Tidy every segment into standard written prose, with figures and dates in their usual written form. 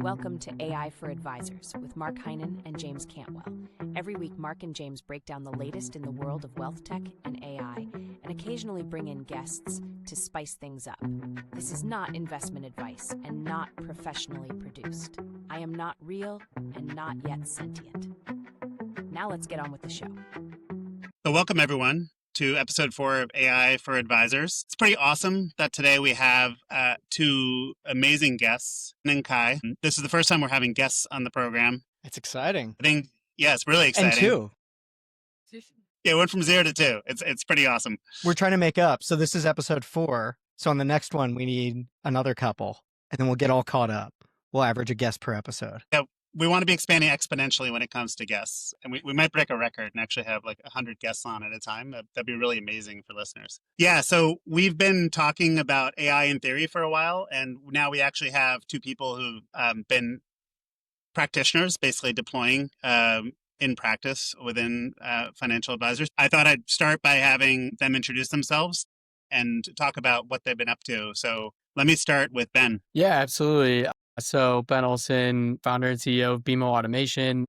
Welcome to AI for Advisors with Mark Heinen and James Cantwell. Every week, Mark and James break down the latest in the world of wealth tech and AI, and occasionally bring in guests to spice things up. This is not investment advice and not professionally produced. I am not real and not yet sentient. Now let's get on with the show. So welcome everyone to episode 4 of AI for Advisors. It's pretty awesome that today we have two amazing guests, Ben and Kai. This is the first time we're having guests on the program. It's exciting. I think, yeah, it's really exciting. And 2. Yeah, it went from 0 to 2. It's pretty awesome. We're trying to make up. So this is episode 4. So on the next one, we need another couple, and then we'll get all caught up. We'll average a guest per episode. Yeah, we want to be expanding exponentially when it comes to guests. And we might break a record and actually have like 100 guests on at a time. That'd be really amazing for listeners. Yeah, so we've been talking about AI in theory for a while, and now we actually have two people who've been practitioners, basically deploying in practice within financial advisors. I thought I'd start by having them introduce themselves and talk about what they've been up to. So let me start with Ben. Yeah, absolutely. So Ben Olsen, founder and CEO of BMO Automation.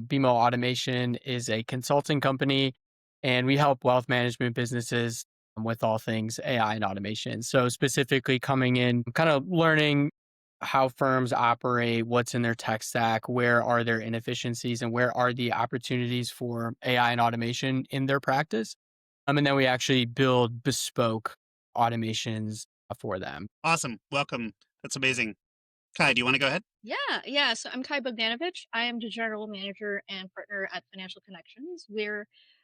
BMO Automation is a consulting company, and we help wealth management businesses with all things AI and automation. So specifically coming in, kind of learning how firms operate, what's in their tech stack, where are their inefficiencies, and where are the opportunities for AI and automation in their practice. And then we actually build bespoke automations for them. Awesome. Welcome. That's amazing. Kai, do you want to go ahead? Yeah. So I'm Kai Bogdanovich. I am the general manager and partner at Financial Connections.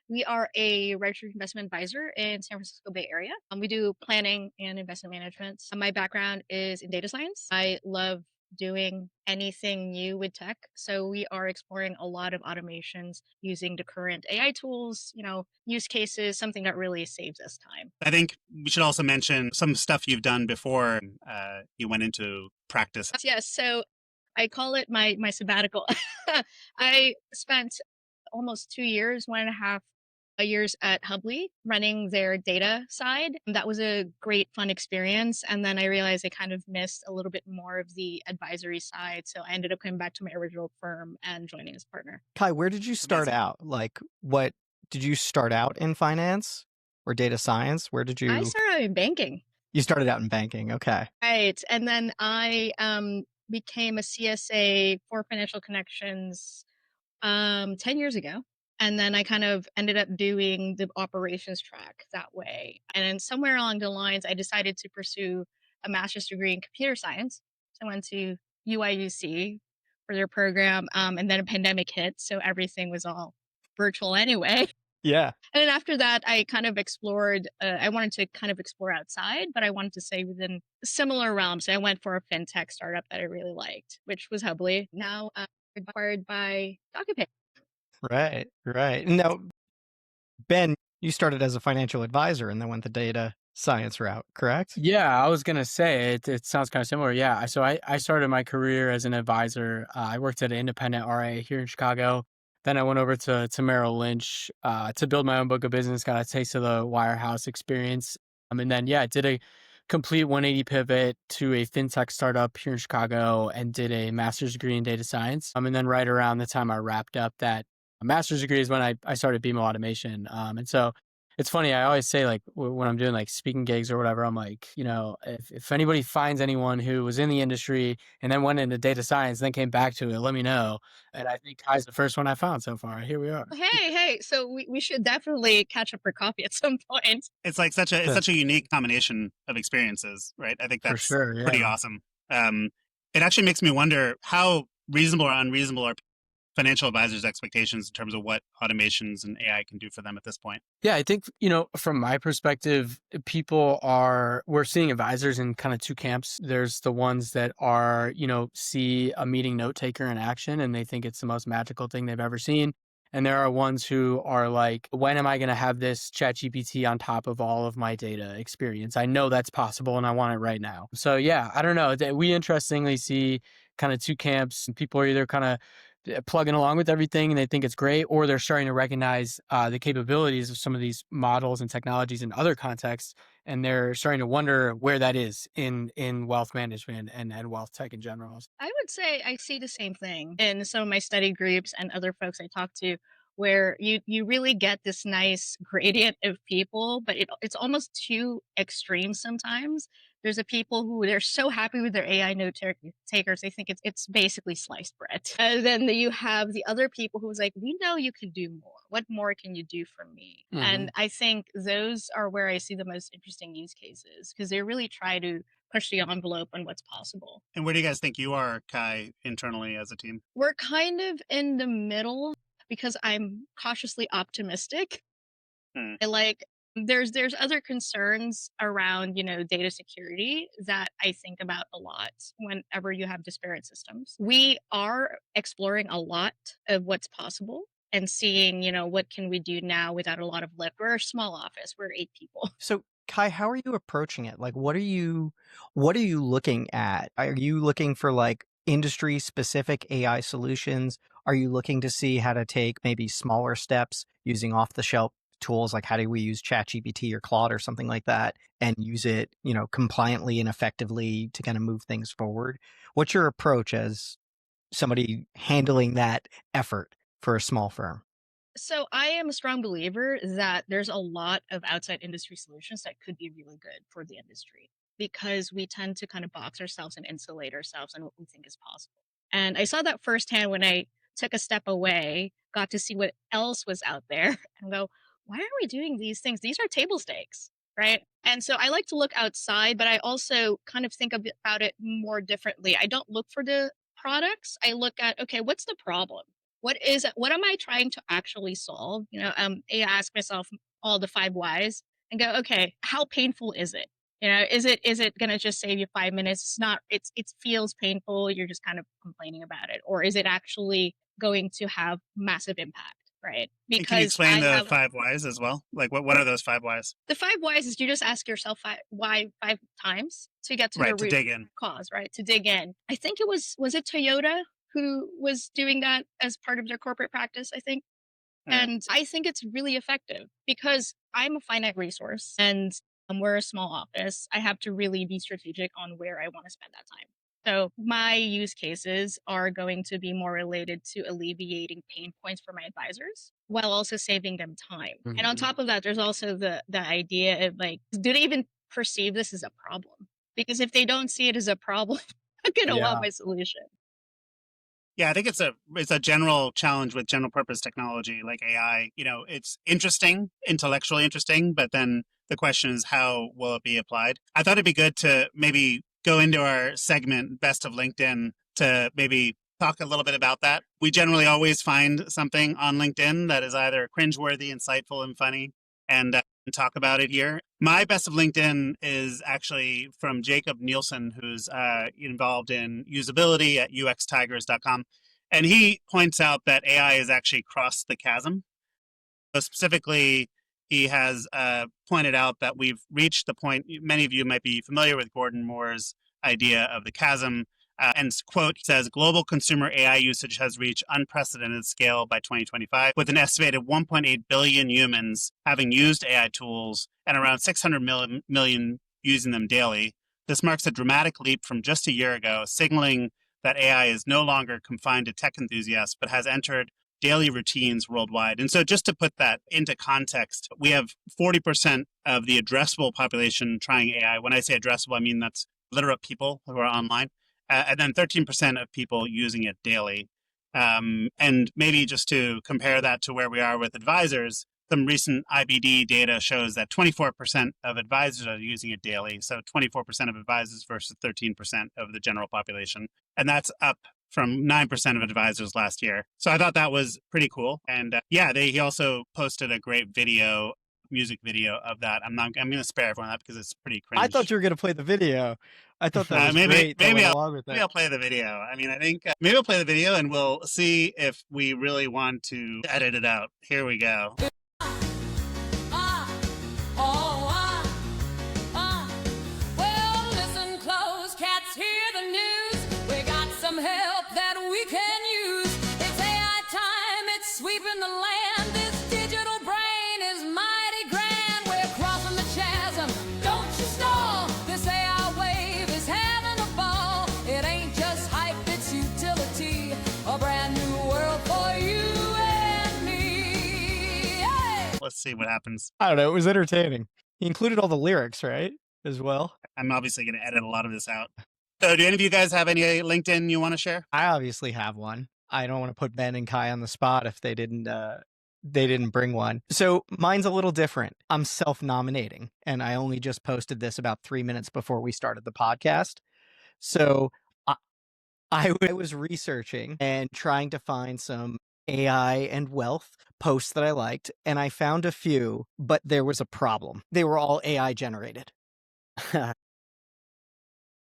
We are a registered investment advisor in San Francisco Bay Area. We do planning and investment management. My background is in data science. I love doing anything new with tech. So we are exploring a lot of automations using the current AI tools, use cases, something that really saves us time. I think we should also mention some stuff you've done before you went into practice. Yes. So I call it my sabbatical. I spent almost 2 years, 1.5 years at Hubley running their data side. That was a great, fun experience. And then I realized I kind of missed a little bit more of the advisory side. So I ended up coming back to my original firm and joining as partner. Kai, where did you start out? Like, what did you start out in finance or data science? Where did you? I started out in banking. You started out in banking. Okay. Right. And then I became a CSA for Financial Connections 10 years ago. And then I kind of ended up doing the operations track that way. And then somewhere along the lines, I decided to pursue a master's degree in computer science. So I went to UIUC for their program. And then a pandemic hit. So everything was all virtual anyway. Yeah. And then after that, I kind of explored, I wanted to kind of explore outside, but I wanted to stay within similar realms. So I went for a fintech startup that I really liked, which was Hubley. Now acquired by DocuPay. Right. Now, Ben, you started as a financial advisor and then went the data science route, correct? Yeah, I was going to say it sounds kind of similar. Yeah. So I started my career as an advisor. I worked at an independent RIA here in Chicago. Then I went over to Merrill Lynch to build my own book of business, got a taste of the wirehouse experience. And then, I did a complete 180 pivot to a fintech startup here in Chicago and did a master's degree in data science. And then right around the time I wrapped up that master's degree is when I started BMO Automation. And so it's funny, I always say, like, when I'm doing like speaking gigs or whatever, I'm like, if anybody finds anyone who was in the industry and then went into data science, then came back to it, let me know. And I think Kai's the first one I found so far. Here we are. Hey. So we should definitely catch up for coffee at some point. It's like such a unique combination of experiences, right? I think that's For sure, pretty awesome. It actually makes me wonder how reasonable or unreasonable are financial advisors' expectations in terms of what automations and AI can do for them at this point? Yeah, I think, from my perspective, we're seeing advisors in kind of two camps. There's the ones that are, see a meeting note taker in action and they think it's the most magical thing they've ever seen. And there are ones who are like, when am I going to have this ChatGPT on top of all of my data experience? I know that's possible and I want it right now. So yeah, I don't know. We interestingly see kind of two camps. People are either kind of plugging along with everything and they think it's great, or they're starting to recognize the capabilities of some of these models and technologies in other contexts, and they're starting to wonder where that is in wealth management and wealth tech in general. I would say I see the same thing in some of my study groups and other folks I talk to, where you really get this nice gradient of people, but it's almost too extreme sometimes. There's a people who they're so happy with their AI takers, they think it's basically sliced bread. And then you have the other people who's like, we know you can do more. What more can you do for me? And I think those are where I see the most interesting use cases because they really try to push the envelope on what's possible. And where do you guys think you are, Kai, internally as a team? We're kind of in the middle because I'm cautiously optimistic. Hmm. There's other concerns around, data security that I think about a lot whenever you have disparate systems. We are exploring a lot of what's possible and seeing, what can we do now without a lot of lift. We're a small office. We're 8 people. So Kai, how are you approaching it? Like, what are you looking at? Are you looking for like industry specific AI solutions? Are you looking to see how to take maybe smaller steps using off the shelf tools? Like how do we use ChatGPT or Claude or something like that and use it, compliantly and effectively to kind of move things forward? What's your approach as somebody handling that effort for a small firm? So I am a strong believer that there's a lot of outside industry solutions that could be really good for the industry because we tend to kind of box ourselves and insulate ourselves on what we think is possible. And I saw that firsthand when I took a step away, got to see what else was out there and go, why are we doing these things? These are table stakes, right? And so I like to look outside, but I also kind of think about it more differently. I don't look for the products. I look at, okay, what's the problem? What am I trying to actually solve? I ask myself all the 5 whys and go, okay, how painful is it? Is it going to just save you 5 minutes? It's not, it feels painful. You're just kind of complaining about it. Or is it actually going to have massive impact? Right. And can you Because explain I the have 5 whys as well? Like what are those 5 whys? the 5 whys is you just ask yourself why 5 times to get to the Right, to root dig in. cause, right? To dig in. I think was it Toyota who was doing that as part of their corporate practice, I think. And I think it's really effective because I'm a finite resource and we're a small office. I have to really be strategic on where I want to spend that time. So my use cases are going to be more related to alleviating pain points for my advisors while also saving them time. And on top of that, there's also the idea of like, do they even perceive this as a problem? Because if they don't see it as a problem, I'm going to want my solution. Yeah, I think it's a general challenge with general purpose technology like AI. It's interesting, intellectually interesting, but then the question is how will it be applied? I thought it'd be good to maybe go into our segment Best of LinkedIn to maybe talk a little bit about that. We generally always find something on LinkedIn that is either cringeworthy, insightful, and funny, and talk about it here. My Best of LinkedIn is actually from Jacob Nielsen, who's involved in usability at uxtigers.com. And he points out that AI has actually crossed the chasm. So specifically, he has pointed out that we've reached the point, many of you might be familiar with Gordon Moore's idea of the chasm. And quote says, global consumer AI usage has reached unprecedented scale by 2025, with an estimated 1.8 billion humans having used AI tools and around 600 million using them daily. This marks a dramatic leap from just a year ago, signaling that AI is no longer confined to tech enthusiasts, but has entered daily routines worldwide. And so just to put that into context, we have 40% of the addressable population trying AI. When I say addressable, I mean that's literate people who are online. And then 13% of people using it daily. And maybe just to compare that to where we are with advisors, some recent IBD data shows that 24% of advisors are using it daily. So 24% of advisors versus 13% of the general population. And that's up from 9% of advisors last year. So I thought that was pretty cool. And he also posted a great music video of that. I'm going to spare everyone that because it's pretty cringe. I thought you were going to play the video. I thought that was maybe great. Maybe I'll play the video. I mean, I think maybe I'll play the video and we'll see if we really want to edit it out. Here we go. Well, listen close, cats, hear the news. We got some help that we can use. It's see what happens. I don't know. It was entertaining. He included all the lyrics, right? As well. I'm obviously going to edit a lot of this out. So, do any of you guys have any LinkedIn you want to share? I obviously have one. I don't want to put Ben and Kai on the spot if they didn't bring one. So mine's a little different. I'm self-nominating, and I only just posted this about 3 minutes before we started the podcast. So I was researching and trying to find some AI and wealth posts that I liked, and I found a few, but there was a problem. They were all AI generated.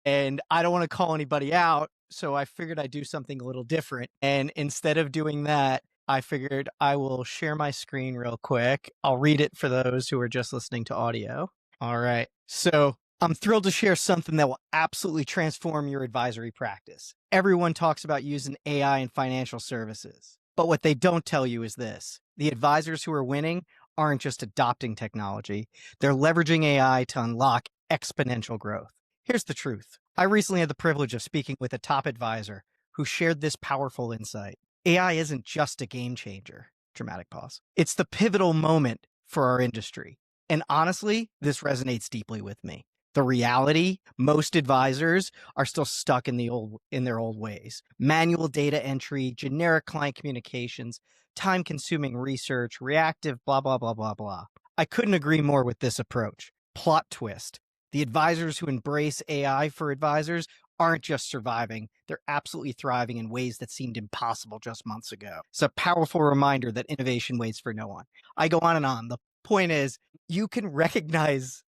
And I don't want to call anybody out, so I figured I'd do something a little different. And instead of doing that, I figured I will share my screen real quick. I'll read it for those who are just listening to audio. All right. So I'm thrilled to share something that will absolutely transform your advisory practice. Everyone talks about using AI in financial services, but what they don't tell you is this: the advisors who are winning aren't just adopting technology, they're leveraging AI to unlock exponential growth. Here's the truth. I recently had the privilege of speaking with a top advisor who shared this powerful insight. AI isn't just a game changer. Dramatic pause. It's the pivotal moment for our industry. And honestly, this resonates deeply with me. The reality, most advisors are still stuck in their old ways. Manual data entry, generic client communications, time-consuming research, reactive blah blah blah blah blah. I couldn't agree more with this approach. Plot twist. The advisors who embrace AI for advisors aren't just surviving, they're absolutely thriving in ways that seemed impossible just months ago. It's a powerful reminder that innovation waits for no one. I go on and on. The point is, you can recognize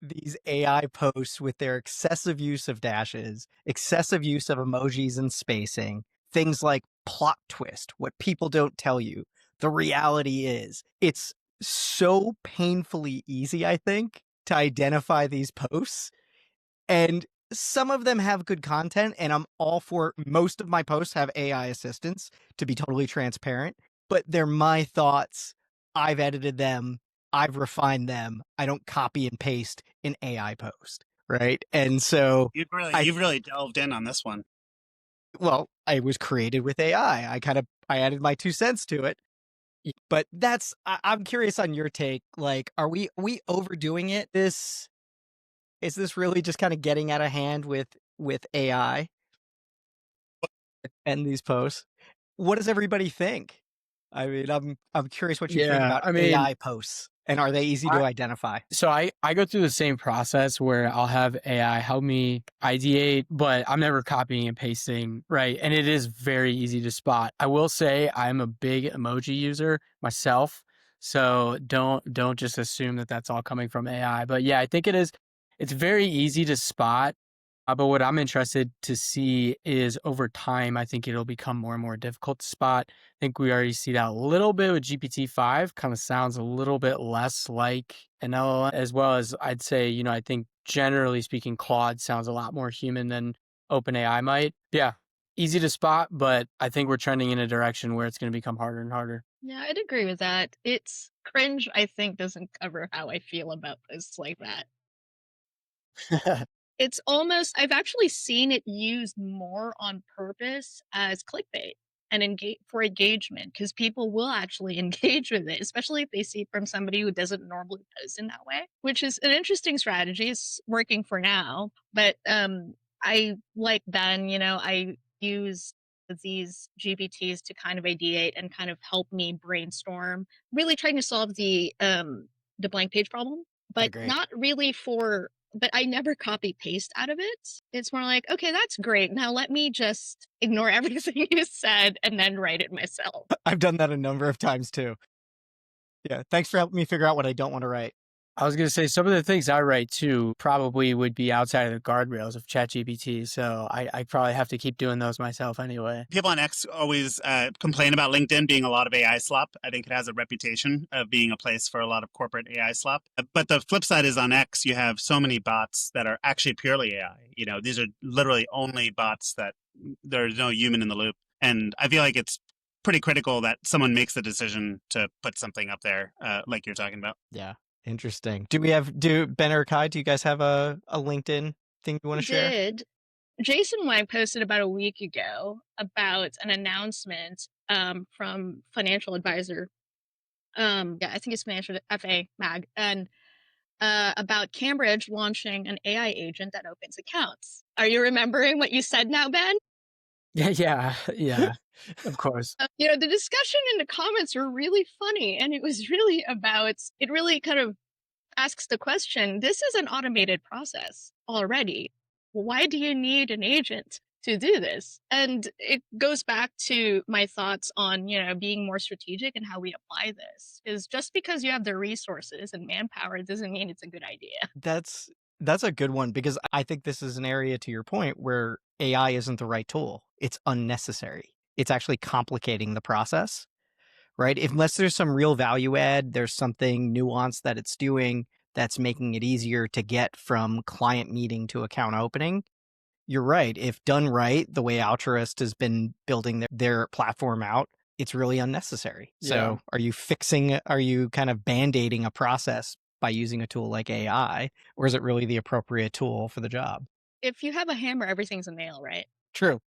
these AI posts with their excessive use of dashes, excessive use of emojis and spacing, things like plot twist, what people don't tell you. The reality is, it's so painfully easy, I think, to identify these posts. And some of them have good content, and I'm all for most of my posts have AI assistance, to be totally transparent, but they're my thoughts. I've edited them. I've refined them. I don't copy and paste an AI post, right? And so You've really delved in on this one. well, I was created with AI. I added my 2 cents to it. But I'm curious on your take. Like, are we overdoing it? Is this really just kind of getting out of hand with AI and these posts? What does everybody think? I mean, I'm curious what you think Yeah, about I mean, AI posts, and are they easy to identify? so I go through the same process where I'll have AI help me ideate, but I'm never copying and pasting, right? And it is very easy to spot. I will say I'm a big emoji user myself, so don't just assume that that's all coming from AI. But yeah, I think it is. It's very easy to spot. But what I'm interested to see is over time, I think it'll become more and more difficult to spot. I think we already see that a little bit with GPT-5, kind of sounds a little bit less like an LLM, as well as I'd say, I think generally speaking, Claude sounds a lot more human than OpenAI might. Yeah, easy to spot, but I think we're trending in a direction where it's going to become harder and harder. Yeah, I'd agree with that. It's cringe, I think, doesn't cover how I feel about posts like that. It's almost, I've actually seen it used more on purpose as clickbait and for engagement, because people will actually engage with it, especially if they see it from somebody who doesn't normally post in that way, which is an interesting strategy. It's working for now, but I like Ben, I use these GPTs to kind of ideate and kind of help me brainstorm, really trying to solve the blank page problem, but Agree. not really but I never copy paste out of it. It's more like, okay, that's great. Now let me just ignore everything you said and then write it myself. I've done that a number of times too. Yeah, thanks for helping me figure out what I don't want to write. I was going to say some of the things I write too probably would be outside of the guardrails of ChatGPT. So I probably have to keep doing those myself anyway. People on X always complain about LinkedIn being a lot of AI slop. I think it has a reputation of being a place for a lot of corporate AI slop. But the flip side is on X, you have so many bots that are actually purely AI. These are literally only bots that there's no human in the loop. And I feel like it's pretty critical that someone makes the decision to put something up there like you're talking about. Yeah, interesting. Do Ben or Kai, do you guys have a LinkedIn thing you want to share? Did Jason Wang posted about a week ago about an announcement from financial advisor Yeah, I think it's Financial FA Mag, and about Cambridge launching an AI agent that opens accounts. Are you remembering what you said now, Ben? Yeah, of course. The discussion in the comments were really funny, and it was really about, it really kind of asks the question, this is an automated process already. Why do you need an agent to do this? And it goes back to my thoughts on, being more strategic and how we apply this. Because just because you have the resources and manpower doesn't mean it's a good idea. That's a good one because I think this is an area, to your point, where AI isn't the right tool. It's unnecessary. It's actually complicating the process, right? Unless there's some real value add, there's something nuanced that it's doing that's making it easier to get from client meeting to account opening. You're right. If done right, the way Altruist has been building their platform out, it's really unnecessary. Yeah. So are you kind of band-aiding a process by using a tool like AI, or is it really the appropriate tool for the job? If you have a hammer, everything's a nail, right? True.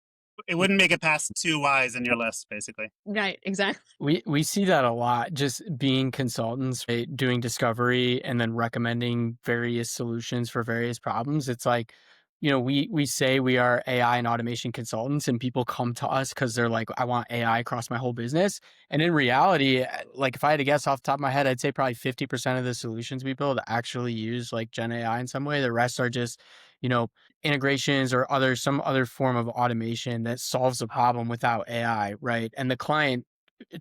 It wouldn't make it past 2 Ys in your list, basically. Right, exactly. We see that a lot, just being consultants, right, doing discovery and then recommending various solutions for various problems. It's like, we say we are AI and automation consultants, and people come to us because they're like, I want AI across my whole business. And in reality, like if I had to guess off the top of my head, I'd say probably 50% of the solutions we build actually use like Gen AI in some way. The rest are just, you know, integrations or some other form of automation that solves the problem without AI, right? And the client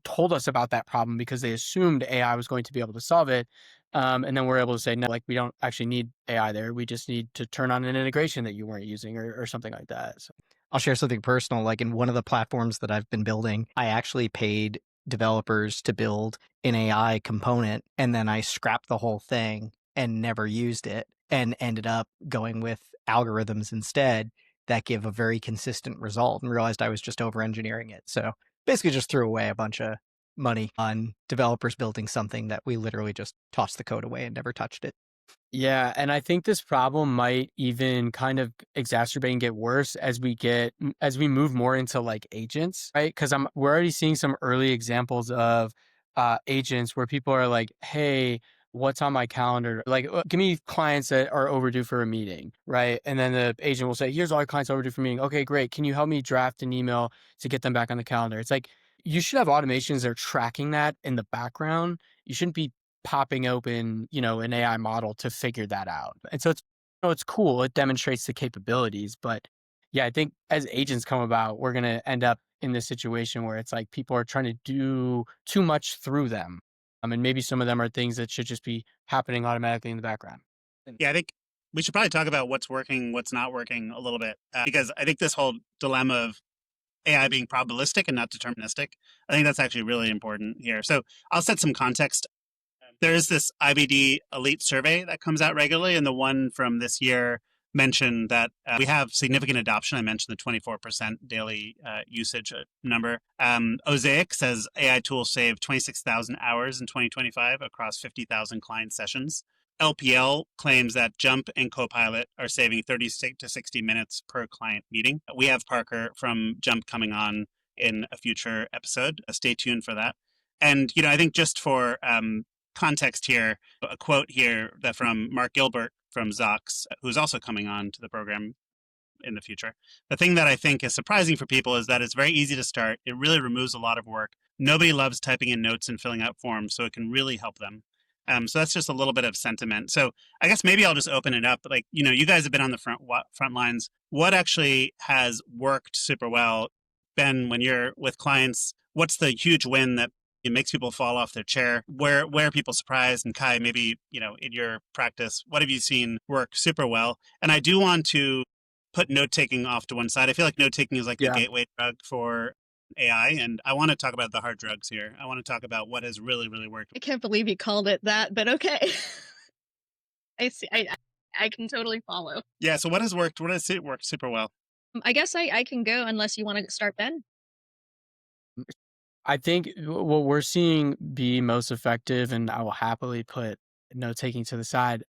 told us about that problem because they assumed AI was going to be able to solve it. And then we're able to say, no, like we don't actually need AI there. We just need to turn on an integration that you weren't using or something like that. So, I'll share something personal. Like in one of the platforms that I've been building, I actually paid developers to build an AI component, and then I scrapped the whole thing and never used it and ended up going with algorithms instead that give a very consistent result and realized I was just over engineering it. So basically just threw away a bunch of money on developers building something that we literally just tossed the code away and never touched it. yeah, and I think this problem might even kind of exacerbate and get worse as we move more into like agents, right? Because we're already seeing some early examples of agents where people are like, "Hey, what's on my calendar? Like, give me clients that are overdue for a meeting, right?" And then the agent will say, "Here's all our clients overdue for a meeting. Okay, great. Can you help me draft an email to get them back on the calendar?" It's like you should have automations that are tracking that in the background. You shouldn't be popping open, an AI model to figure that out. And so it's cool. It demonstrates the capabilities. But yeah, I think as agents come about, we're going to end up in this situation where it's like people are trying to do too much through them. And maybe some of them are things that should just be happening automatically in the background. Yeah, I think we should probably talk about what's working, what's not working a little bit, because I think this whole dilemma of AI being probabilistic and not deterministic, I think that's actually really important here. So I'll set some context. There is this IBD Elite survey that comes out regularly, and the one from this year mentioned that we have significant adoption. I mentioned the 24% daily usage number. Osaic says AI tools save 26,000 hours in 2025 across 50,000 client sessions. LPL claims that Jump and Copilot are saving 30 to 60 minutes per client meeting. We have Parker from Jump coming on in a future episode. Stay tuned for that. And I think just for context here, a quote here that from Mark Gilbert from Zox, who's also coming on to the program in the future. The thing that I think is surprising for people is that it's very easy to start. It really removes a lot of work. Nobody loves typing in notes and filling out forms, so it can really help them. So that's just a little bit of sentiment. So I guess maybe I'll just open it up. Like, you guys have been on the front lines. What actually has worked super well, Ben, when you're with clients? What's the huge win that it makes people fall off their chair? Where are people surprised? And Kai, maybe in your practice, what have you seen work super well? And I do want to put note taking off to one side. I feel like note taking is like the Yeah. gateway drug for AI, and I want to talk about the hard drugs here. I want to talk about what has really, really worked. I can't believe you called it that, but okay. I see. I can totally follow. Yeah. So what has worked? What has it worked super well? I guess I can go unless you want to start, Ben. I think what we're seeing be most effective, and I will happily put note taking to the side,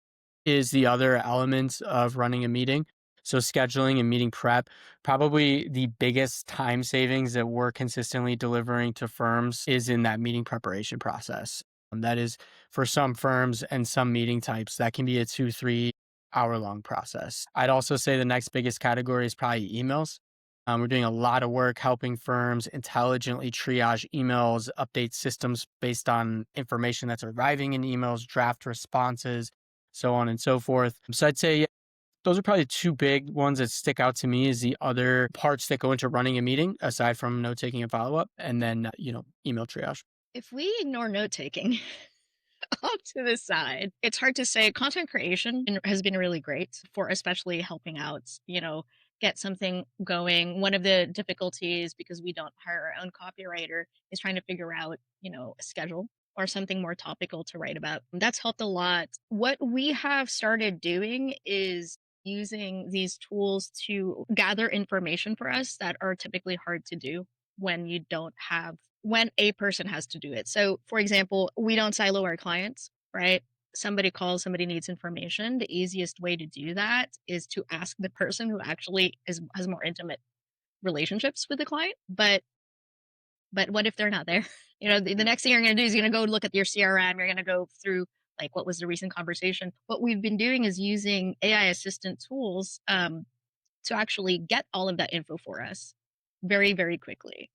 is the other elements of running a meeting. So scheduling and meeting prep, probably the biggest time savings that we're consistently delivering to firms is in that meeting preparation process. That is for some firms and some meeting types, that can be a 2, 3 hour long process. I'd also say the next biggest category is probably emails. We're doing a lot of work helping firms intelligently triage emails, update systems based on information that's arriving in emails, draft responses, so on and so forth. So I'd say those are probably two big ones that stick out to me as the other parts that go into running a meeting, aside from note taking and follow up, and then, email triage. If we ignore note taking off to the side, it's hard to say. Content creation has been really great for especially helping out, get something going. One of the difficulties, because we don't hire our own copywriter, is trying to figure out, a schedule or something more topical to write about. That's helped a lot. What we have started doing is using these tools to gather information for us that are typically hard to do when you don't have when a person has to do it. So, for example, we don't silo our clients, right? Somebody calls, somebody needs information. The easiest way to do that is to ask the person who actually has more intimate relationships with the client. But what if they're not there? The next thing you're going to do is you're going to go look at your CRM. You're going to go through like what was the recent conversation. What we've been doing is using AI assistant tools to actually get all of that info for us very, very quickly.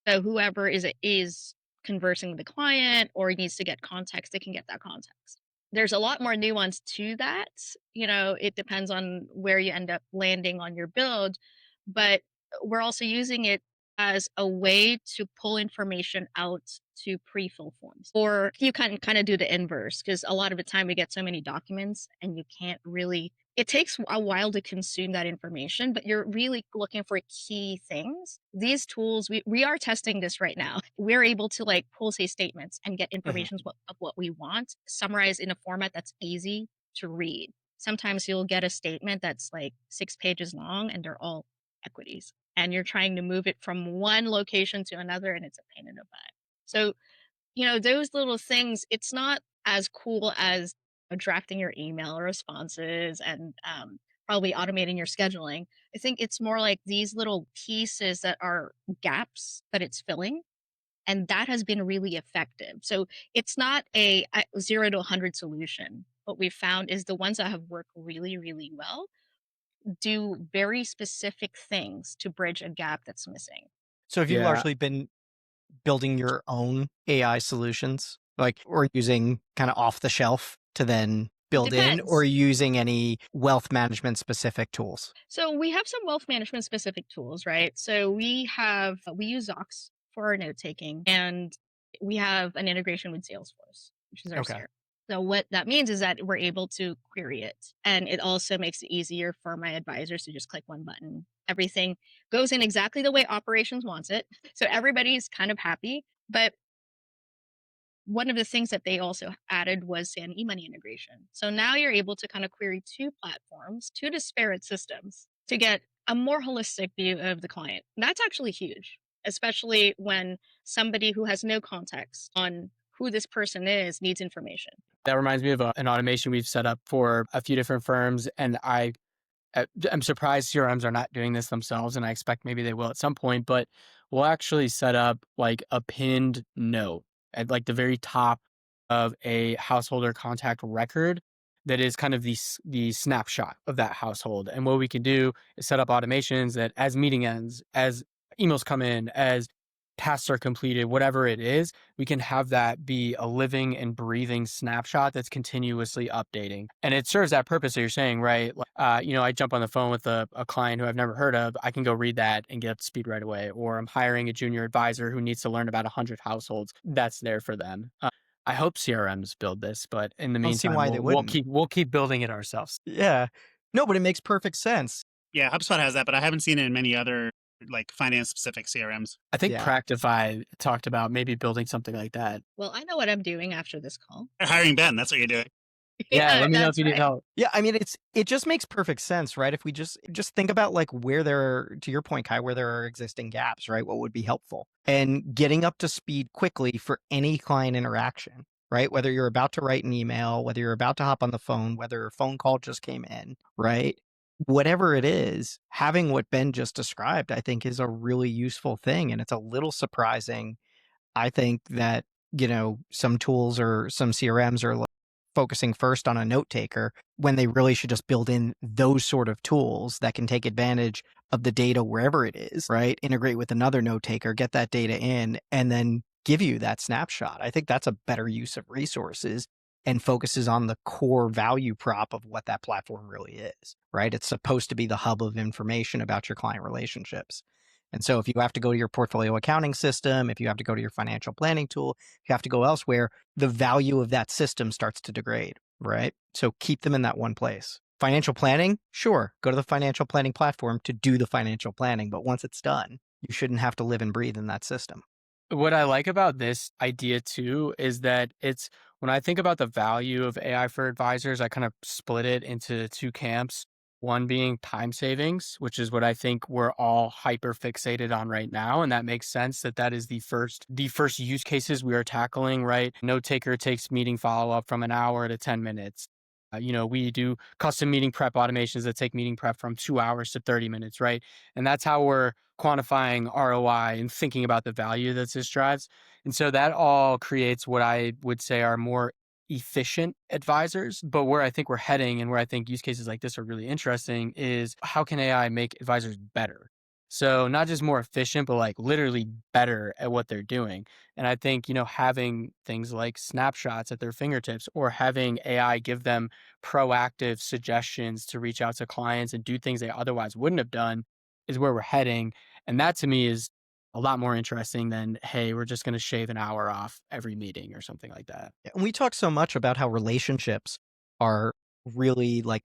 So whoever is conversing with the client or needs to get context, they can get that context. There's a lot more nuance to that. It depends on where you end up landing on your build, but we're also using it as a way to pull information out to pre-fill forms. Or you can kind of do the inverse, because a lot of the time we get so many documents and you can't really, it takes a while to consume that information, but you're really looking for key things. These tools, we are testing this right now. We're able to like pull, say, statements and get information of what we want, summarized in a format that's easy to read. Sometimes you'll get a statement that's like 6 pages long and they're all equities. And you're trying to move it from one location to another, and it's a pain in the butt. So, those little things, it's not as cool as drafting your email responses and probably automating your scheduling. I think it's more like these little pieces that are gaps that it's filling. And that has been really effective. So it's not a 0 to 100 solution. What we've found is the ones that have worked really, really well do very specific things to bridge a gap that's missing. So have you Yeah. largely been building your own AI solutions, like, or using kind of off the shelf to then build in, Depends. or using any wealth management specific tools? So we have some wealth management specific tools, right? So we use Zox for our note taking, and we have an integration with Salesforce, which is our Okay. CRM. So what that means is that we're able to query it. And it also makes it easier for my advisors to just click one button. Everything goes in exactly the way operations wants it. So everybody's kind of happy. But one of the things that they also added was an e-money integration. So now you're able to kind of query two platforms, two disparate systems to get a more holistic view of the client. That's actually huge, especially when somebody who has no context on who this person is needs information. That reminds me of an automation we've set up for a few different firms. And I'm surprised CRMs are not doing this themselves, and I expect maybe they will at some point, but we'll actually set up like a pinned note at like the very top of a householder contact record that is kind of the snapshot of that household. And what we can do is set up automations that as meeting ends, as emails come in, as tasks are completed, whatever it is, we can have that be a living and breathing snapshot that's continuously updating. And it serves that purpose that you're saying, right? I jump on the phone with a client who I've never heard of. I can go read that and get up to speed right away. Or I'm hiring a junior advisor who needs to learn about 100 households. That's there for them. I hope CRMs build this, but in the I don't see meantime, why they wouldn't. we'll keep building it ourselves. Yeah. No, but it makes perfect sense. Yeah, HubSpot has that, but I haven't seen it in many other like finance specific CRMs. I think Yeah. Practify talked about maybe building something like that. Well, I know what I'm doing after this call. You're hiring Ben, that's what you're doing. Yeah, let me know if that's you need right. help. Yeah, I mean, it just makes perfect sense, right? If we just think about like where there, to your point, Kai, where there are existing gaps, right? What would be helpful, and getting up to speed quickly for any client interaction, right? Whether you're about to write an email, whether you're about to hop on the phone, whether a phone call just came in, right? Whatever it is, having what Ben just described, I think, is a really useful thing, and it's a little surprising, I think, that some tools or some CRMs are focusing first on a note taker when they really should just build in those sort of tools that can take advantage of the data wherever it is, right? Integrate with another note taker, get that data in, and then give you that snapshot. I think that's a better use of resources and focuses on the core value prop of what that platform really is, right? It's supposed to be the hub of information about your client relationships. And so if you have to go to your portfolio accounting system, if you have to go to your financial planning tool, if you have to go elsewhere, the value of that system starts to degrade, right? So keep them in that one place. Financial planning, sure, go to the financial planning platform to do the financial planning. But once it's done, you shouldn't have to live and breathe in that system. What I like about this idea too is that when I think about the value of AI for advisors, I kind of split it into two camps. One being time savings, which is what I think we're all hyper fixated on right now. And that makes sense that is the first use cases we are tackling, right? Note taker takes meeting follow up from an hour to 10 minutes. We do custom meeting prep automations that take meeting prep from 2 hours to 30 minutes, right? And that's how we're quantifying ROI and thinking about the value that this drives. And so that all creates what I would say are more efficient advisors. But where I think we're heading and where I think use cases like this are really interesting is how can AI make advisors better? So not just more efficient, but like literally better at what they're doing. And I think, having things like snapshots at their fingertips or having AI give them proactive suggestions to reach out to clients and do things they otherwise wouldn't have done is where we're heading. And that to me is a lot more interesting than, hey, we're just going to shave an hour off every meeting or something like that. And we talk so much about how relationships are really like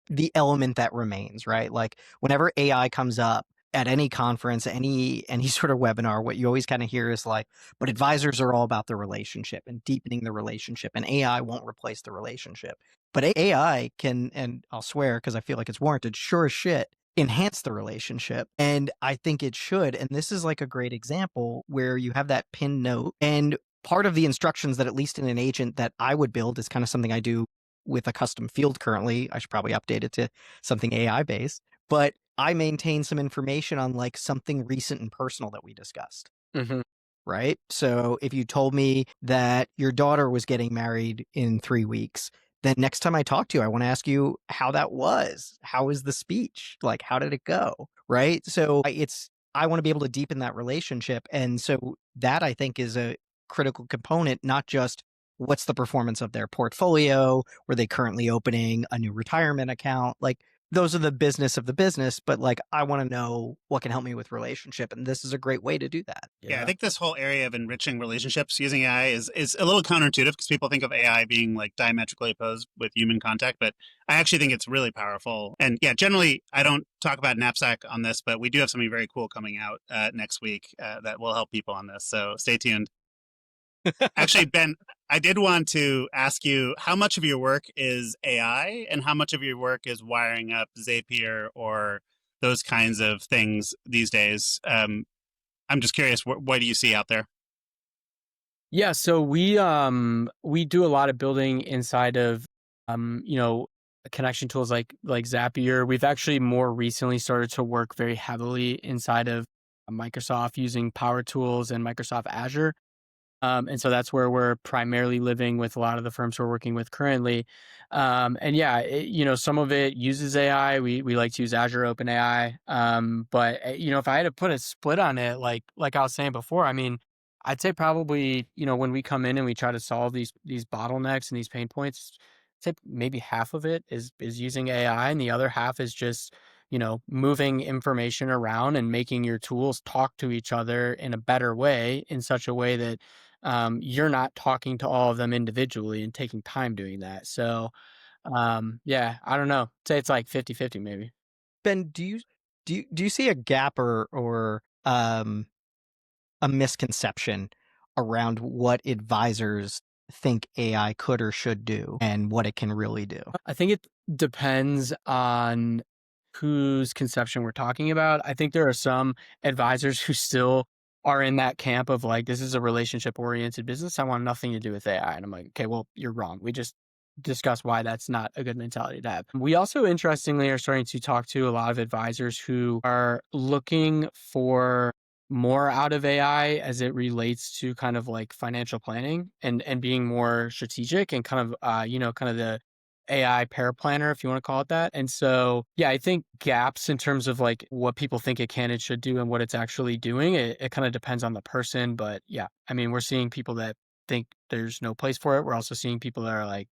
the element that remains, right? Like whenever AI comes up at any conference, any sort of webinar, what you always kind of hear is like, but advisors are all about the relationship and deepening the relationship, and AI won't replace the relationship. But AI can, and I'll swear because I feel like it's warranted, sure as shit, enhance the relationship. And I think it should. And this is like a great example where you have that pin note. And part of the instructions that, at least in an agent that I would build, is kind of something I do with a custom field currently. I should probably update it to something AI based, but I maintain some information on like something recent and personal that we discussed. Mm-hmm. Right. So if you told me that your daughter was getting married in 3 weeks, then next time I talk to you, I want to ask you how that was. How was the speech? Like, how did it go? Right. So I want to be able to deepen that relationship. And so that, I think, is a critical component, not just what's the performance of their portfolio, were they currently opening a new retirement account? Like, those are the business of the business, but like, I want to know what can help me with relationship. And this is a great way to do that. Yeah, I think this whole area of enriching relationships using AI is a little counterintuitive because people think of AI being like diametrically opposed with human contact, but I actually think it's really powerful. And yeah, generally, I don't talk about Knapsack on this, but we do have something very cool coming out next week that will help people on this. So stay tuned. Actually, Ben, I did want to ask you how much of your work is AI and how much of your work is wiring up Zapier or those kinds of things these days. I'm just curious, what do you see out there? Yeah, so we do a lot of building inside of connection tools like Zapier. We've actually more recently started to work very heavily inside of Microsoft using Power Tools and Microsoft Azure. And so that's where we're primarily living with a lot of the firms we're working with currently. And yeah, some of it uses AI. We like to use Azure OpenAI. But if I had to put a split on it, like I was saying before, I mean, I'd say probably when we come in and we try to solve these bottlenecks and these pain points, I'd say maybe half of it is using AI, and the other half is just moving information around and making your tools talk to each other in a better way, in such a way that you're not talking to all of them individually and taking time doing that. So, yeah, I don't know. Say it's like 50-50 maybe. Ben, do you see a gap or a misconception around what advisors think AI could or should do and what it can really do? I think it depends on whose conception we're talking about. I think there are some advisors who still are in that camp of like, this is a relationship oriented business. I want nothing to do with AI. And I'm like, okay, well, you're wrong. We just discussed why that's not a good mentality to have. We also, interestingly, are starting to talk to a lot of advisors who are looking for more out of AI as it relates to kind of like financial planning and being more strategic and kind of kind of the AI paraplanner, if you want to call it that. And so, yeah, I think gaps in terms of like what people think it can and should do and what it's actually doing, it kind of depends on the person. But yeah, I mean, we're seeing people that think there's no place for it. We're also seeing people that are like,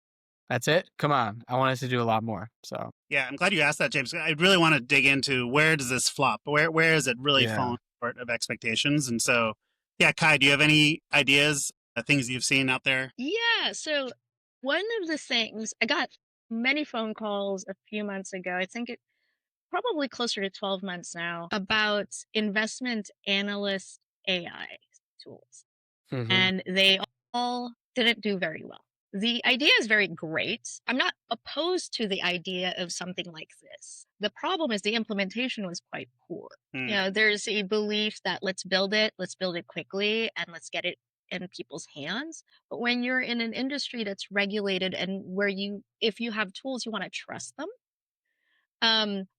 that's it. Come on. I want us to do a lot more. So, Yeah, I'm glad you asked that, James. I really want to dig into where does this flop? Where is it really yeah. fallen short of expectations? And so, yeah, Kai, do you have any ideas, things you've seen out there? Yeah. So one of the things I got many phone calls a few months ago. I think it probably closer to 12 months now about investment analyst AI tools. Hmm. And they all didn't do very well. The idea is very great. I'm not opposed to the idea of something like this. The problem is the implementation was quite poor. Hmm. You know, there's a belief that let's build it quickly, and let's get it in people's hands. But when you're in an industry that's regulated and where if you have tools, you want to trust them,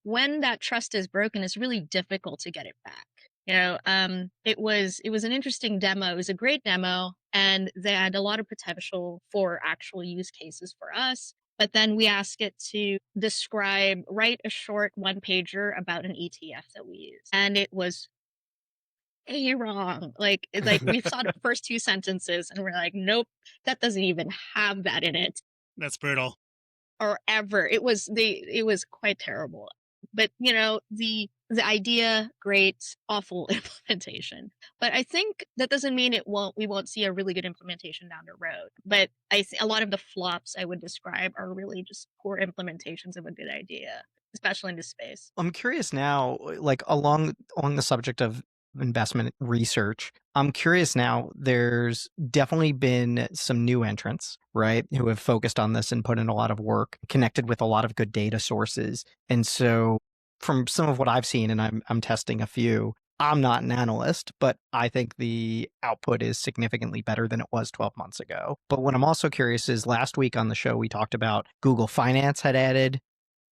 when that trust is broken, it's really difficult to get it back. It was an interesting demo. It was a great demo, and they had a lot of potential for actual use cases for us. But then we ask it to write a short one pager about an ETF that we use, and it was wrong. Like we saw the first two sentences, and we're like, nope, that doesn't even have that in it That's brutal. or ever. It was quite terrible. But the idea, great, awful implementation. But I think that doesn't mean we won't see a really good implementation down the road. But a lot of the flops I would describe are really just poor implementations of a good idea, especially in this space. I'm curious now, like along the subject of investment research, I'm curious now, there's definitely been some new entrants, right, who have focused on this and put in a lot of work, connected with a lot of good data sources. And so from some of what I've seen, and I'm testing a few, I'm not an analyst, but I think the output is significantly better than it was 12 months ago. But what I'm also curious is last week on the show, we talked about Google Finance had added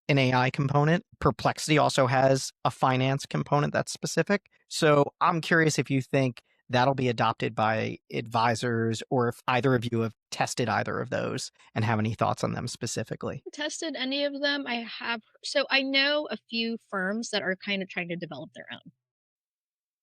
an AI component. Perplexity also has a finance component that's specific. So I'm curious if you think that'll be adopted by advisors or if either of you have tested either of those and have any thoughts on them specifically. Tested any of them? So I know a few firms that are kind of trying to develop their own.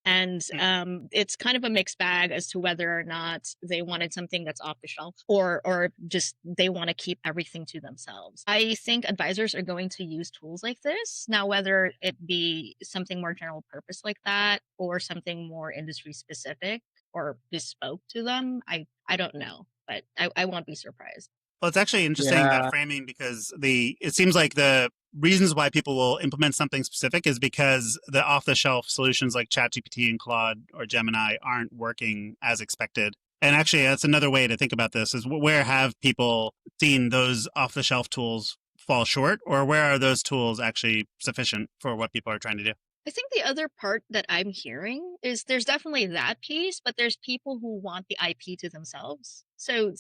And Hmm. it's kind of a mixed bag as to whether or not they wanted something that's off the shelf or just they want to keep everything to themselves. I think advisors are going to use tools like this. Now, whether it be something more general purpose like that or something more industry specific or bespoke to them, I don't know, but I won't be surprised. Well, it's actually interesting that Yeah. framing because it seems like the reasons why people will implement something specific is because the off the shelf solutions like ChatGPT and Claude or Gemini aren't working as expected. And actually, that's another way to think about this is where have people seen those off the shelf tools fall short, or where are those tools actually sufficient for what people are trying to do? I think the other part that I'm hearing is there's definitely that piece, but there's people who want the IP to themselves. So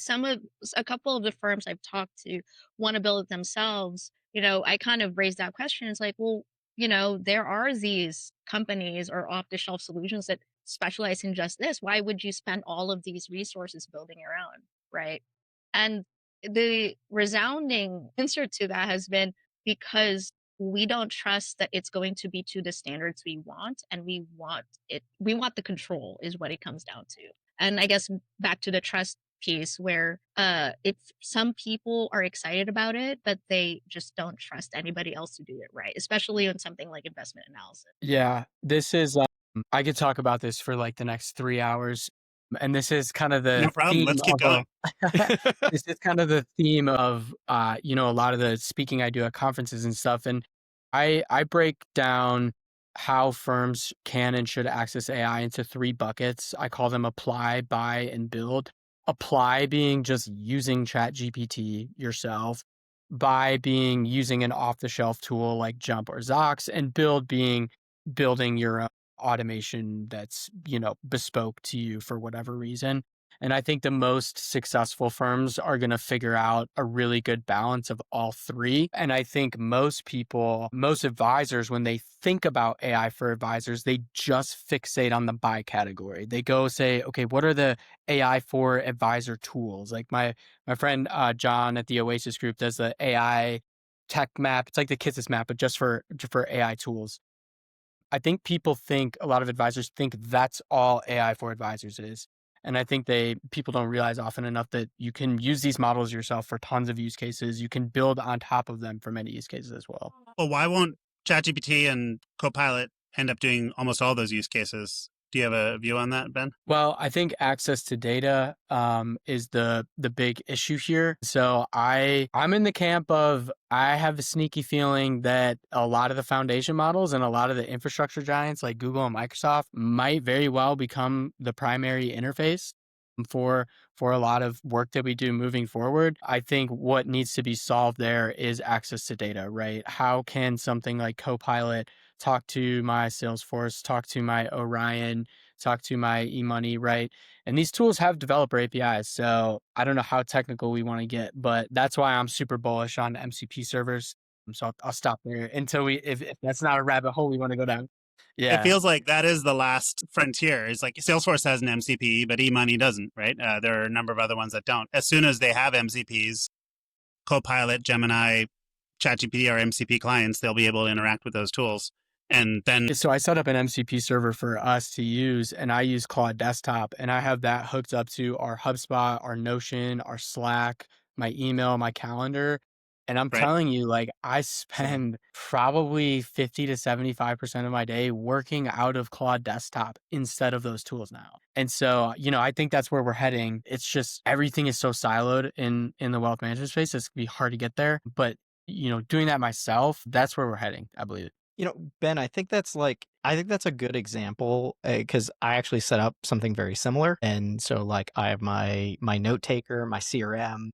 a couple of the firms I've talked to want to build it themselves. I kind of raised that question. It's like, well, there are these companies or off the shelf solutions that specialize in just this. Why would you spend all of these resources building your own? Right. And the resounding answer to that has been because we don't trust that it's going to be to the standards we want, and we want the control is what it comes down to. And I guess back to the trust piece where if some people are excited about it but they just don't trust anybody else to do it right, especially on something like investment analysis. Yeah, this is, I could talk about this for like the next 3 hours. And this is kind of the No problem. theme Let's keep of a, going. this is kind of the theme of, a lot of the speaking I do at conferences and stuff. And I break down how firms can and should access AI into three buckets. I call them apply, buy, and build. Apply being just using ChatGPT yourself, buy being using an off-the-shelf tool like Jump or Zox, and build being building your own automation that's, bespoke to you for whatever reason. And I think the most successful firms are going to figure out a really good balance of all three. And I think most people, most advisors, when they think about AI for advisors, they just fixate on the buy category. They go say, okay, what are the AI for advisor tools? Like my friend John at the Oasis Group does the AI tech map. It's like the Kisses map, but just for AI tools. I think a lot of advisors think that's all AI for advisors is. And I think people don't realize often enough that you can use these models yourself for tons of use cases. You can build on top of them for many use cases as well. Well, why won't ChatGPT and Copilot end up doing almost all those use cases? Do you have a view on that, Ben? Well, I think access to data is the big issue here. So I'm in the camp of I have a sneaky feeling that a lot of the foundation models and a lot of the infrastructure giants like Google and Microsoft might very well become the primary interface for for a lot of work that we do moving forward. I think what needs to be solved there is access to data, right? How can something like Copilot talk to my Salesforce, talk to my Orion, talk to my eMoney, right? And these tools have developer APIs. So I don't know how technical we want to get, but that's why I'm super bullish on MCP servers. So I'll stop there until if that's not a rabbit hole we want to go down. It Yeah. feels like that is the last frontier. It's like Salesforce has an MCP, but eMoney doesn't, right? There are a number of other ones that don't. As soon as they have MCPs, Copilot, Gemini, ChatGPT are MCP clients, they'll be able to interact with those tools. And then, So I set up an MCP server for us to use, and I use Claude Desktop, and I have that hooked up to our HubSpot, our Notion, our Slack, my email, my calendar. And I'm right? telling you, like, I spend probably 50 to 75% of my day working out of Claude Desktop instead of those tools now. And so, I think that's where we're heading. It's just everything is so siloed in the wealth management space. It's gonna be hard to get there. But, doing that myself, that's where we're heading, I believe. Ben, I think that's a good example because I actually set up something very similar. And so like I have my note taker, my CRM,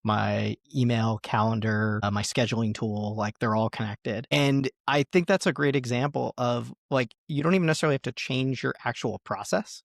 my email calendar, my scheduling tool, like they're all connected. And I think that's a great example of like you don't even necessarily have to change your actual process,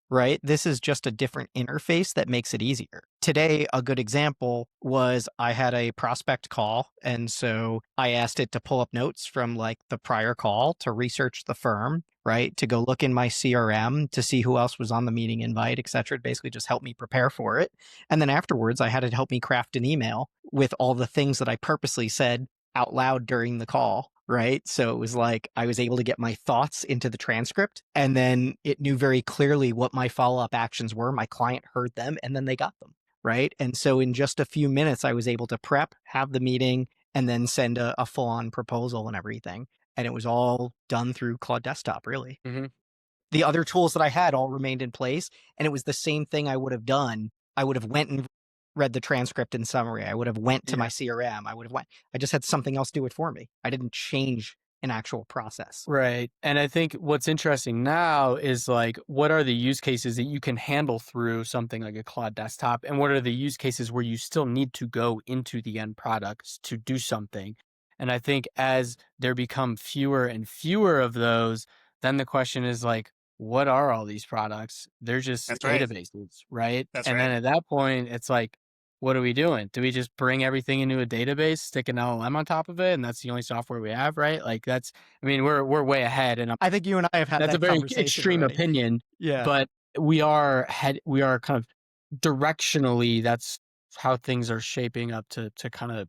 right? This is just a different interface that makes it easier. Today, a good example was I had a prospect call. And so I asked it to pull up notes from like the prior call to research the firm, right? To go look in my CRM to see who else was on the meeting invite, et cetera. It basically just helped me prepare for it. And then afterwards, I had it help me craft an email with all the things that I purposely said out loud during the call, right? So it was like I was able to get my thoughts into the transcript and then it knew very clearly what my follow-up actions were. My client heard them and then they got them, right? And so in just a few minutes, I was able to prep, have the meeting, and then send a full-on proposal and everything. And it was all done through Claude Desktop, really. Mm-hmm. The other tools that I had all remained in place, and it was the same thing I would have done. I would have went and read the transcript and summary. I would have went to my CRM. I just had something else do it for me. I didn't change an actual process. Right. And I think what's interesting now is like, what are the use cases that you can handle through something like a Claude desktop? And what are the use cases where you still need to go into the end products to do something? And I think as there become fewer and fewer of those, then the question is like, what are all these products? They're just That's right. databases, right? That's And then right. at that point, it's like, what are we doing? Do we just bring everything into a database, stick an LLM on top of it, and that's the only software we have, right? Like I mean, we're way ahead, and I think you and I have had that's a that very conversation extreme already. opinion, Yeah. but we are kind of directionally, that's how things are shaping up to kind of,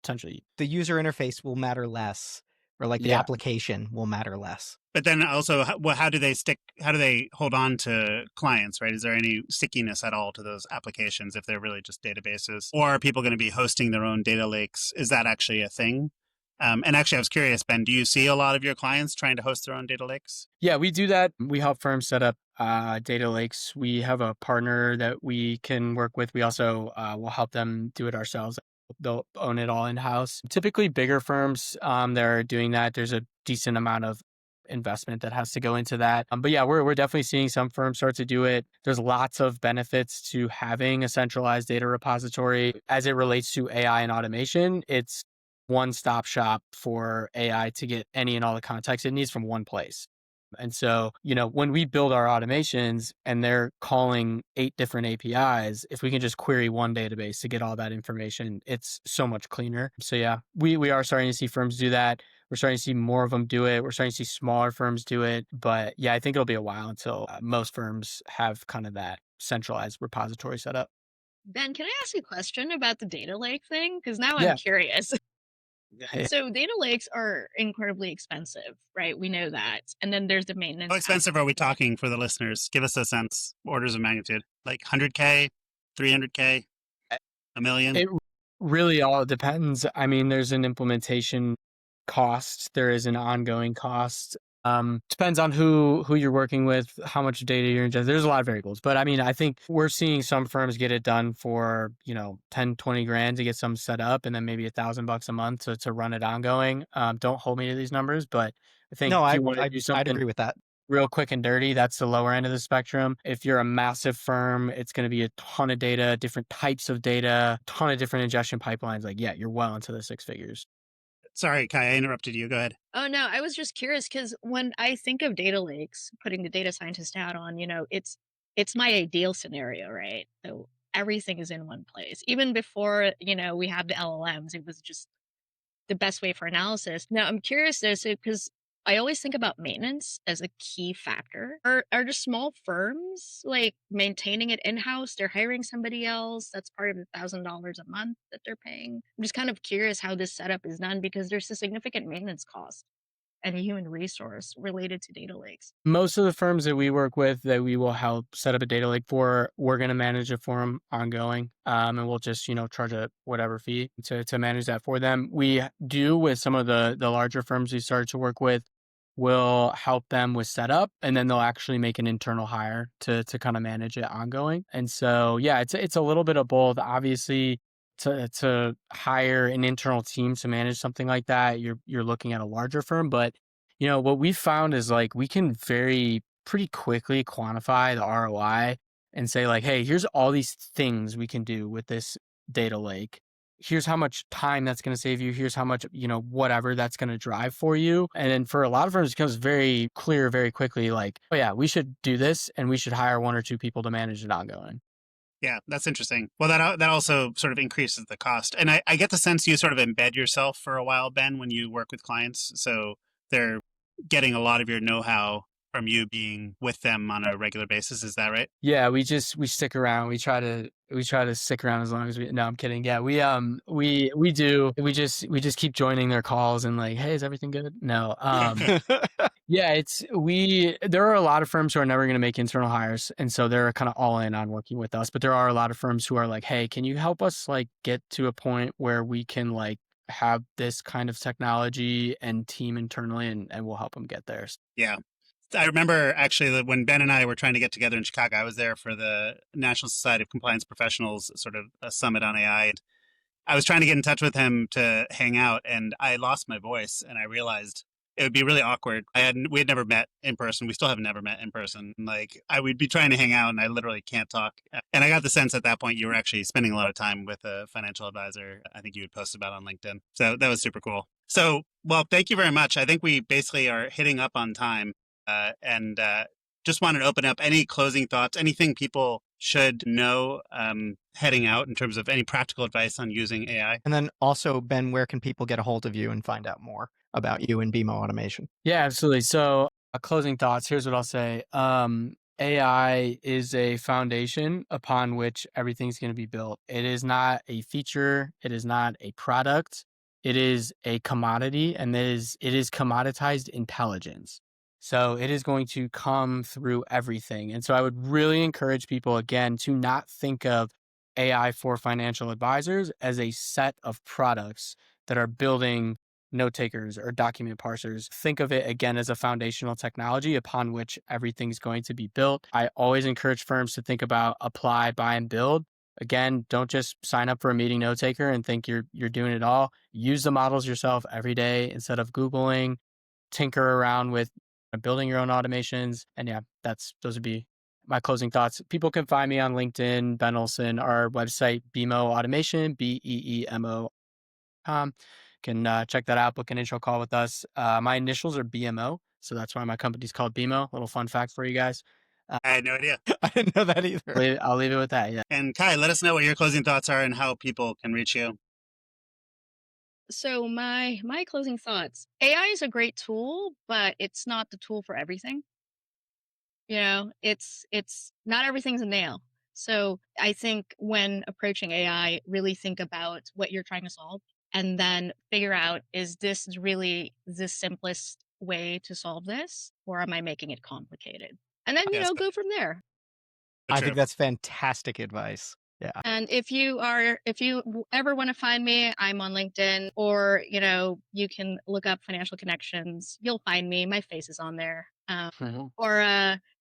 potentially. The user interface will matter less, or like the Yeah. application will matter less. But then also, how do they stick? How do they hold on to clients? Right? Is there any stickiness at all to those applications if they're really just databases, or are people going to be hosting their own data lakes? Is that actually a thing? And actually, I was curious, Ben. Do you see a lot of your clients trying to host their own data lakes? Yeah, we do that. We help firms set up data lakes. We have a partner that we can work with. We also will help them do it ourselves. They'll own it all in house. Typically, bigger firms that are doing that. There's a decent amount of investment that has to go into that. But yeah, we're definitely seeing some firms start to do it. There's lots of benefits to having a centralized data repository as it relates to AI and automation. It's one-stop shop for AI to get any and all the context it needs from one place. And so, when we build our automations and they're calling 8 different APIs, if we can just query one database to get all that information, it's so much cleaner. So yeah, we are starting to see firms do that. We're starting to see more of them do it. We're starting to see smaller firms do it. But yeah, I think it'll be a while until most firms have kind of that centralized repository set up. Ben, can I ask you a question about the data lake thing? Because now I'm Yeah. curious. So data lakes are incredibly expensive, right? We know that. And then there's the maintenance. How expensive are we talking for the listeners? Give us a sense, orders of magnitude. Like 100K, 300K, a million? It really all depends. I mean, there's an implementation cost. There is an ongoing cost. Depends on who you're working with, how much data you're ingesting. There's a lot of variables, but I mean, I think we're seeing some firms get it done for 10, 20 grand to get some set up, and then maybe $1,000 a month to run it ongoing. Don't hold me to these numbers, but I think No, if I, you want to I do I'd something agree with that. real quick and dirty, that's the lower end of the spectrum. If you're a massive firm, it's going to be a ton of data, different types of data, ton of different ingestion pipelines. Like, yeah, you're well into the 6 figures. Sorry, Kai, I interrupted you. Go ahead. Oh no, I was just curious because when I think of data lakes, putting the data scientist hat on, it's my ideal scenario, right? So everything is in one place. Even before, we have the LLMs, it was just the best way for analysis. Now I'm curious though, so because I always think about maintenance as a key factor. Are just small firms like maintaining it in-house? They're hiring somebody else. That's part of the $1,000 a month that they're paying. I'm just kind of curious how this setup is done because there's a significant maintenance cost and human resource related to data lakes. Most of the firms that we work with that we will help set up a data lake for, we're going to manage it for them ongoing. And we'll just, charge a whatever fee to manage that for them. We do with some of the larger firms we started to work with, we'll help them with setup, and then they'll actually make an internal hire to kind of manage it ongoing. And so, yeah, it's a little bit of both. Obviously, to hire an internal team to manage something like that, you're looking at a larger firm. But what we found is like we can pretty quickly quantify the ROI and say like, hey, here's all these things we can do with this data lake. Here's how much time that's going to save you. Here's how much, whatever that's going to drive for you. And then for a lot of firms, it becomes very clear very quickly, like, oh yeah, we should do this and we should hire 1 or 2 people to manage it ongoing. Yeah, that's interesting. Well, that also sort of increases the cost. And I get the sense you sort of embed yourself for a while, Ben, when you work with clients. So they're getting a lot of your know-how from you being with them on a regular basis. Is that right? Yeah, we stick around. We try to stick around as long as we. No, I'm kidding. Yeah, we do. We just keep joining their calls and like, hey, is everything good? No. Yeah, there are a lot of firms who are never going to make internal hires, and so they're kind of all in on working with us. But there are a lot of firms who are like, hey, can you help us like get to a point where we can like have this kind of technology and team internally, and we'll help them get there. Yeah. I remember actually that when Ben and I were trying to get together in Chicago, I was there for the National Society of Compliance Professionals sort of a summit on AI. And I was trying to get in touch with him to hang out, and I lost my voice, and I realized it would be really awkward. We had never met in person. We still have never met in person. Like I would be trying to hang out, and I literally can't talk. And I got the sense at that point you were actually spending a lot of time with a financial advisor. I think you would post about on LinkedIn. So that was super cool. So, well, thank you very much. I think we basically are hitting up on time, and just wanted to open up any closing thoughts, anything people should know heading out in terms of any practical advice on using AI. And then also, Ben, where can people get a hold of you and find out more about you and BMO Automation? Yeah, absolutely. So, closing thoughts. Here's what I'll say. AI is a foundation upon which everything's going to be built. It is not a feature. It is not a product. It is a commodity, and it is commoditized intelligence. So it is going to come through everything. And so I would really encourage people again to not think of AI for financial advisors as a set of products that are building note takers or document parsers. Think of it again as a foundational technology upon which everything's going to be built. I always encourage firms to think about apply, buy, and build. Again, don't just sign up for a meeting note taker and think you're doing it all. Use the models yourself every day instead of Googling, tinker around with building your own automations. And yeah, those would be my closing thoughts. People can find me on LinkedIn, Ben Olsen, our website, BMO Automation, BEEMO.com. Can check that out, book an intro call with us. My initials are BMO. So that's why my company's called BMO. Little fun fact for you guys. I had no idea. I didn't know that either. I'll leave it with that. Yeah. And Kai, let us know what your closing thoughts are and how people can reach you. So my closing thoughts. AI is a great tool, but it's not the tool for everything. It's not everything's a nail. So I think when approaching AI, really think about what you're trying to solve and then figure out, is this really the simplest way to solve this, or am I making it complicated? And then, Yes, go from there. I true. think that's fantastic advice. Yeah. And if you ever want to find me, I'm on LinkedIn, or, you can look up Financial Connections. You'll find me. My face is on there. Mhm. Or,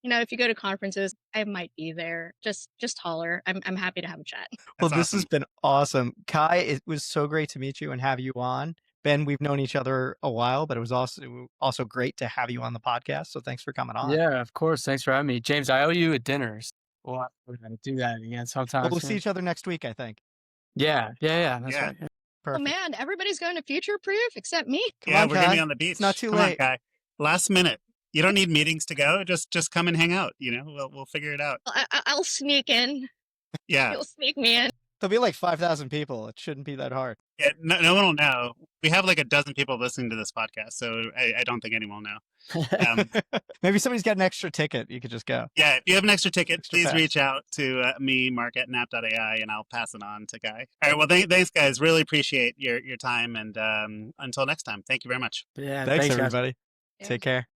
if you go to conferences, I might be there. Just holler. I'm happy to have a chat. Well, That's this has awesome. been awesome. Kai, it was so great to meet you and have you on. Ben, we've known each other a while, but it was also great to have you on the podcast. So thanks for coming on. Yeah, of course. Thanks for having me. James, I owe you a dinner. We're gonna do that again sometime Well, we'll see soon. each other next week, I think. Yeah. That's Yeah. right. Yeah. Oh Perfect. man, everybody's going to future proof except me. Come Yeah, on, we're gonna be Kai. on the beach. It's not too Come on, late. Kai. Last minute. You don't need meetings to go. Just come and hang out. We'll figure it out. I'll sneak in. Yeah. You'll sneak me in. There'll be like 5,000 people. It shouldn't be that hard. Yeah, no one will know. We have like a dozen people listening to this podcast, so I don't think anyone will know. Maybe somebody's got an extra ticket. You could just go. Yeah, if you have an extra ticket, Extra please pass. reach out to me, Mark at nap.ai, and I'll pass it on to Guy. All right, well, thanks, guys. Really appreciate your time, and until next time, thank you very much. Yeah. Thanks, Thanks, guys. everybody. Yeah. Take care.